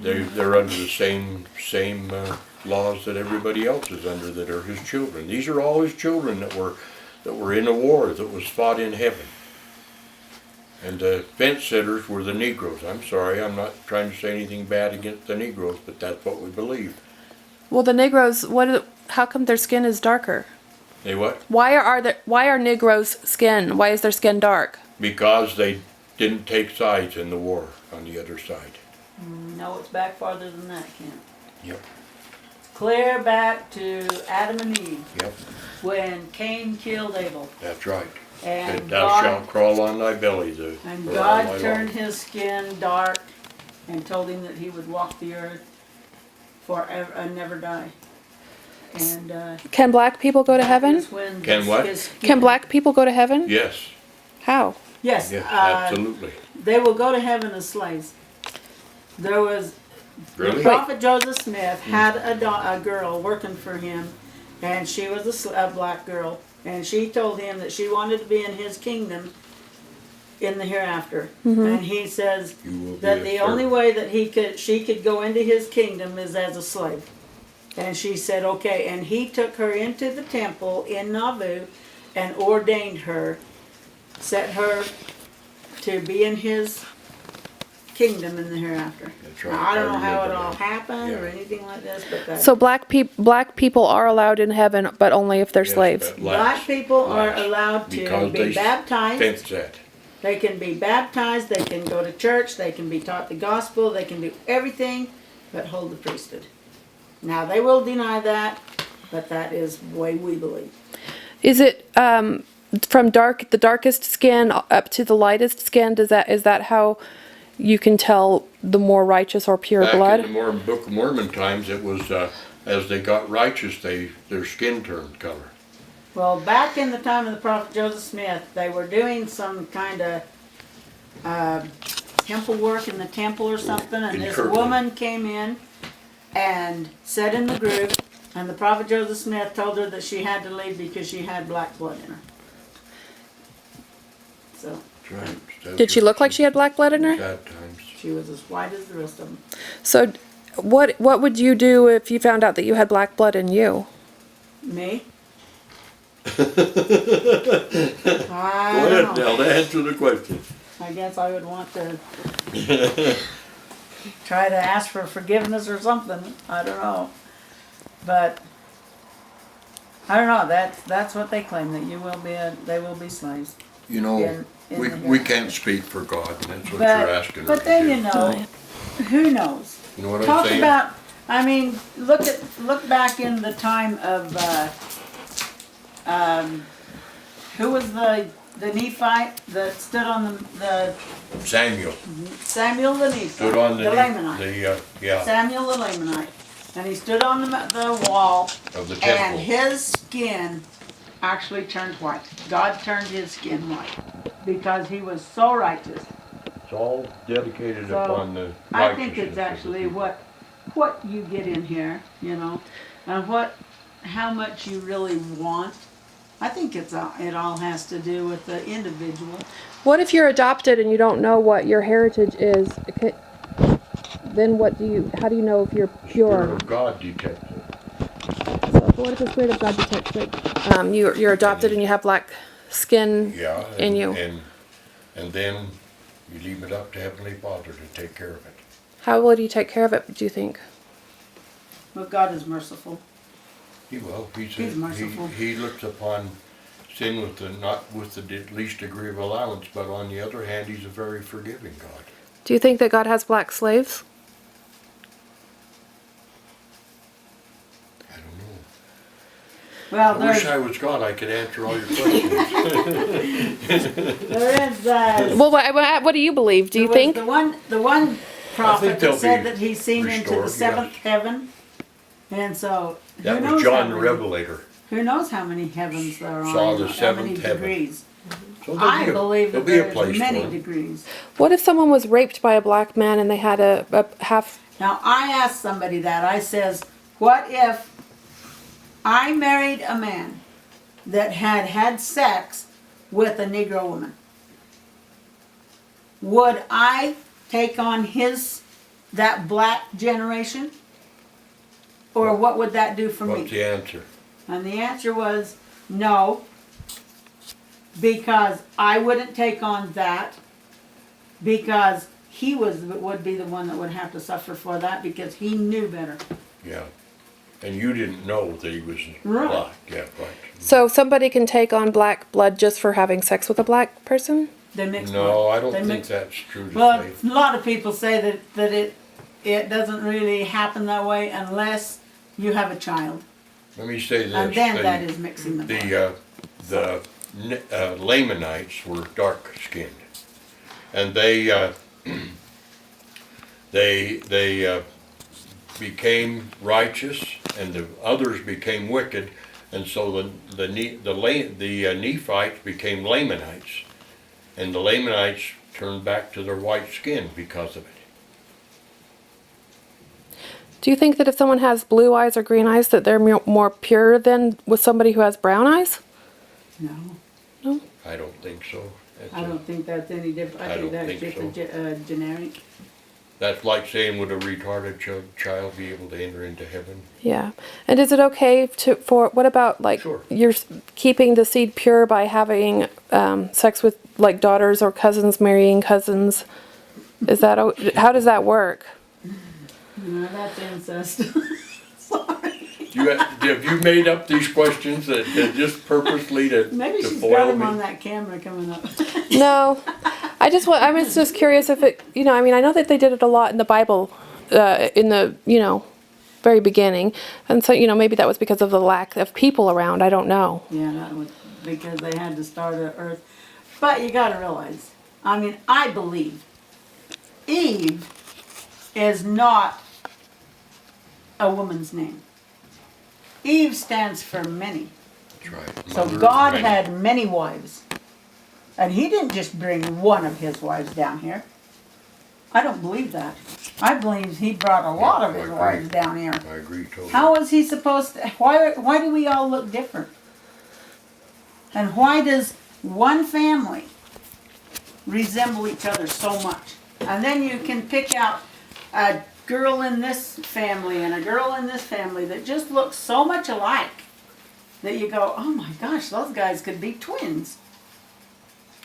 They're under the same laws that everybody else is under that are his children. These are all his children that were in a war that was fought in heaven. And the fence sitters were the Negroes. I'm sorry, I'm not trying to say anything bad against the Negroes, but that's what we believe. Well, the Negroes, how come their skin is darker? They what? Why are Negroes' skin? Why is their skin dark? Because they didn't take sides in the war on the other side. No, it's back farther than that, Kent. Yep. Clear back to Adam and Eve. Yep. When Cain killed Abel. That's right. And Said, thou shalt crawl on thy belly. And God turned his skin dark and told him that he would walk the earth forever and never die. And Can black people go to heaven? Can what? Can black people go to heaven? Yes. How? Yes. Yes, absolutely. They will go to heaven as slaves. There was Really? the prophet Joseph Smith had a girl working for him, and she was a black girl, and she told him that she wanted to be in his kingdom in the hereafter. And he says that the only way that she could go into his kingdom is as a slave. And she said, okay. And he took her into the temple in Nauvoo and ordained her, set her to be in his kingdom in the hereafter. That's right. Now, I don't know how it remember all that. happened or Yeah. anything like this, but that, So black people are allowed in heaven, but only if they're Yes, slaves. but black people are last. allowed to Because be they baptized. fence that. They can be baptized, they can go to church, they can be taught the gospel, they can do everything but hold the priesthood. Now, they will deny that, but that is the way we believe. Is it from the darkest skin up to the lightest skin? Is that how you can tell the more righteous or pure Back blood? in the Book of Mormon times, it was as they got righteous, their skin turned color. Well, back in the time of the prophet Joseph Smith, they were doing some kind of temple work in the temple or something, and this Kirtland. woman came in and sat in the group, and the prophet Joseph Smith told her that she had to leave because she had black blood in her. So That's right. Did she look like she had black blood in her? Sad times. she was as white as the rest of them. So what would you do if you found out that you had black blood in you? Me? Go ahead, Nell, answer the question. I guess I would want to try to ask for forgiveness or something. I don't know. But I don't know. That's what they claim, that they will be slaves. You know, in we the can't speak for God, and that's what you're asking her But to then do. you know, who knows? You know what I'm Talk saying? about. I mean, look back in the time of who was the Nephite that stood on the Samuel Samuel the Nephite, stood on the Lamanite. yeah, Samuel the Lamanite, and he stood on the wall, of the and temple. his skin actually turned white. God turned his skin white because he was so righteous. It's all dedicated So, upon the I think righteousness it's of the actually people. what you get in here, you know, and how much you really want. I think it all has to do with the individual. What if you're adopted and you don't know what your heritage is? Then how do you know if you're Spirit pure? of God detects it. So what if the Spirit of God detects it? You're adopted and you have black skin Yeah, in you. And then you leave it up to Heavenly Father to take care of it. How will He take care of it, do you think? But God is merciful. He will. He's merciful. He looks upon sin not with the least degree of allowance, but on the other hand, He's a very forgiving God. Do you think that God has black slaves? I don't know. Well, I wish I was God. I could answer all your questions. there is. Well, what do you believe? Do you think? the one prophet they'll that said be that he's seen into the restored, seventh yes. heaven, and so That who was knows John how the many- Revelator. Who knows how many heavens there are? Saw the and how seventh many heaven. degrees? So I believe that there'll be a there's place many for him. degrees. What if someone was raped by a black man and they had a half? Now, I asked somebody that. I says, what if I married a man that had sex with a Negro woman? Would I take on his that black generation? Or what would that do for me? What's the answer? And the answer was no, because I wouldn't take on that, because he would be the one that would have to suffer for that, because he knew better. Yeah. And you didn't know that he was Right. black. Yeah, right. So somebody can take on black blood just for having sex with a black person? They mix No, blood. I don't They think mix- that's true to Well, say. a lot of people say that it doesn't really happen that way unless you have a child, Let me say this. and then that is mixing the blood. The Lamanites were dark skinned, and they became righteous, and the others became wicked, and so the Nephites became Lamanites, and the Lamanites turned back to their white skin because of it. Do you think that if someone has blue eyes or green eyes that they're more pure than with somebody who has brown eyes? No, I don't think so. I don't think that's any different. I think don't that's think just so. a generic. That's like saying, would a retarded child be able to enter into heaven? Yeah. And is it okay for what about like Sure. you're keeping the seed pure by having sex with like daughters or cousins marrying cousins? Is that how does that work? No, that's incest. Sorry. Have you made up these questions that just purposely to Maybe to she's foil got him me? on that camera coming up. No. I was just curious if it, I mean, I know that they did it a lot in the Bible, in the, very beginning. And so, maybe that was because of the lack of people around. I don't know. Yeah, that was because they had to start at Earth. But you got to realize, I mean, I believe Eve is not a woman's name. Eve stands for many. That's right. So Mother of God many. had many wives. And he didn't just bring one of his wives down here. I don't believe that. I believe he brought a lot of I his agree. wives down here. I agree totally. How is he supposed to, why do we all look different? And why does one family resemble each other so much? And then you can pick out a girl in this family and a girl in this family that just look so much alike that you go, oh my gosh, those guys could be twins.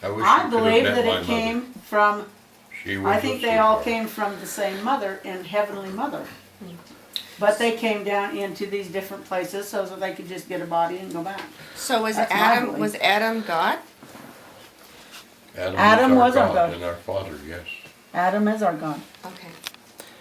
I wish I you could have believe met that my it mother. came from, She was I a think they all sweetheart. came from the same mother and Heavenly Mother. But they came down into these different places so that they could just get a body and go back. So was That's my Adam belief. was Adam God? Adam was our God. and our Father, yes. Adam is our God. Okay.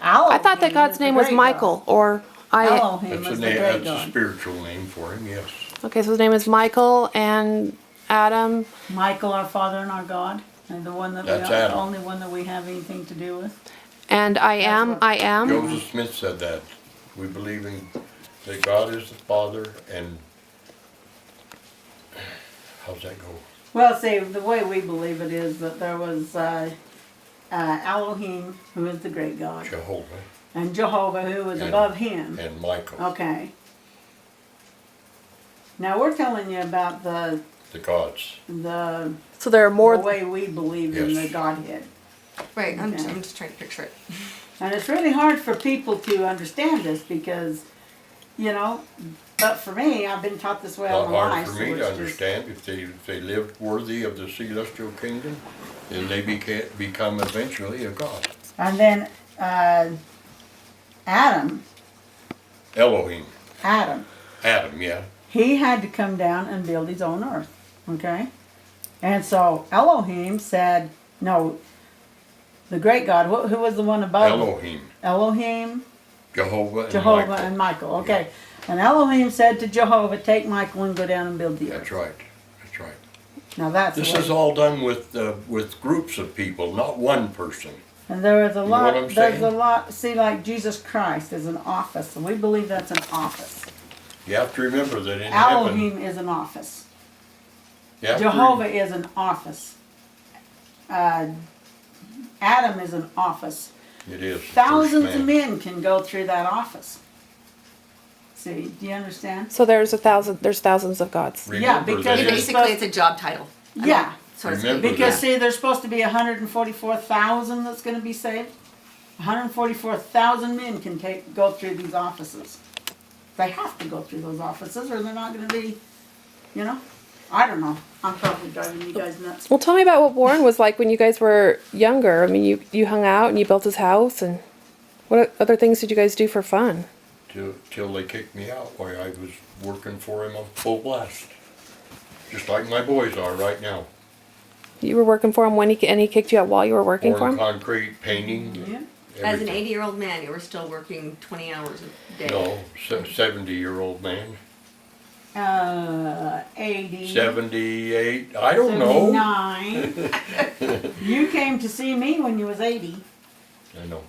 I thought that Elohim God's is the name was great Michael, God. or Elohim That's a is the name. great That's a God. spiritual name for him. Yes. Okay, so his name is Michael and Adam. Michael, our Father and our God, and the one that That's the Adam. only one that we have anything to do with. And I am. Joseph Smith said that. We believe in that God is the Father, and how's that go? Well, see, the way we believe it is that there was Elohim, who is the great God, Jehovah and Jehovah, who was And- above him. and Michael, Okay. Now we're telling you about the the gods. So there are more. the way we believe in the Yes. Godhead. Right. I'm Okay. just trying to picture it. And it's really hard for people to understand this because, but for me, I've been taught this way all Not my hard life. for so me it's to just- understand. If they lived worthy of the celestial kingdom, then they become eventually a god. And then Adam, Elohim, Adam, yeah. he had to come down and build his own earth. Okay? And so Elohim said, no, the great God, who was the one above? Elohim, Elohim, Jehovah, and Jehovah, Michael. and Michael. Okay. And Elohim said to Jehovah, take Michael and go down and build the earth. That's right. That's right. Now that's This the way- is all done with groups of people, not one person. And there is a know lot, what I'm there's saying? a lot, see, like Jesus Christ is an office, and we believe that's an office. You have to remember that in heaven, Elohim is an office. you have to Jehovah is an office. Adam is an office. it is. the Thousands first of man. men can go through that office. See, do you understand? So there's thousands of gods. Yeah, Remember because that you're it- Basically, it's a job title. Yeah, So to speak. Remember because that. see, there's supposed to be 144,000 that's gonna be saved. 144,000 men can go through these offices. They have to go through those offices or they're not gonna be, you know? I don't know. I'm probably driving you guys nuts. Well, tell me about what Warren was like when you guys were younger. I mean, you hung out and you built his house, and what other things did you guys do for fun? Till they kicked me out while I was working for him on full blast. Just like my boys are right now. You were working for him when he kicked you out while you were working for Pouring him? concrete, painting. Yeah. As an everything. 80-year-old man, you were still working 20 hours a day. No, 70-year-old man. 80. 78, I don't know. 79. You came to see me when you was 80, I know.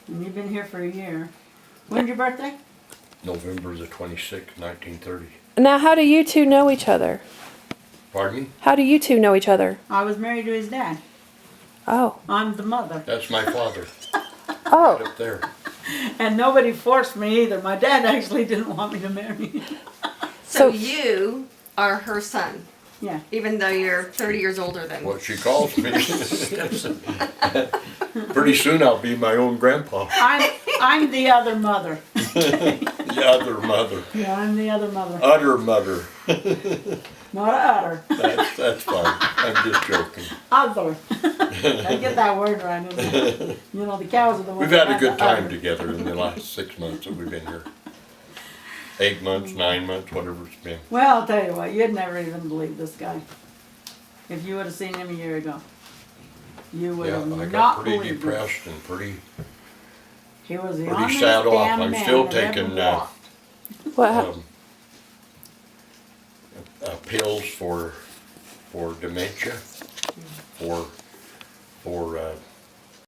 and you've been here for a year. When's your birthday? November the 26th, 1930. Now, how do you two know each other? Pardon me? How do you two know each other? I was married to his dad. Oh. I'm the mother. That's my father, Oh. up there. And nobody forced me either. My dad actually didn't want me to marry him. So So- you are her son, Yeah. even though you're 30 years older than What she calls me. Pretty soon I'll be my own grandpa. I'm the other mother. The other mother. Yeah, I'm the other mother. Utter mother. Not a utter. That's fine. I'm just joking. Other. I get that word right. You know, the cows are the ones We've had a that good have time the together in the last 6 months that we've been here. 8 months, 9 months, whatever it's been. Well, I'll tell you what, you'd never even believe this guy. If you would have seen him a year ago. You would Yeah, have I not got pretty believed it. depressed and pretty He was the pretty honest sad off. damn I'm man still that ever taking walked. What? pills for dementia, for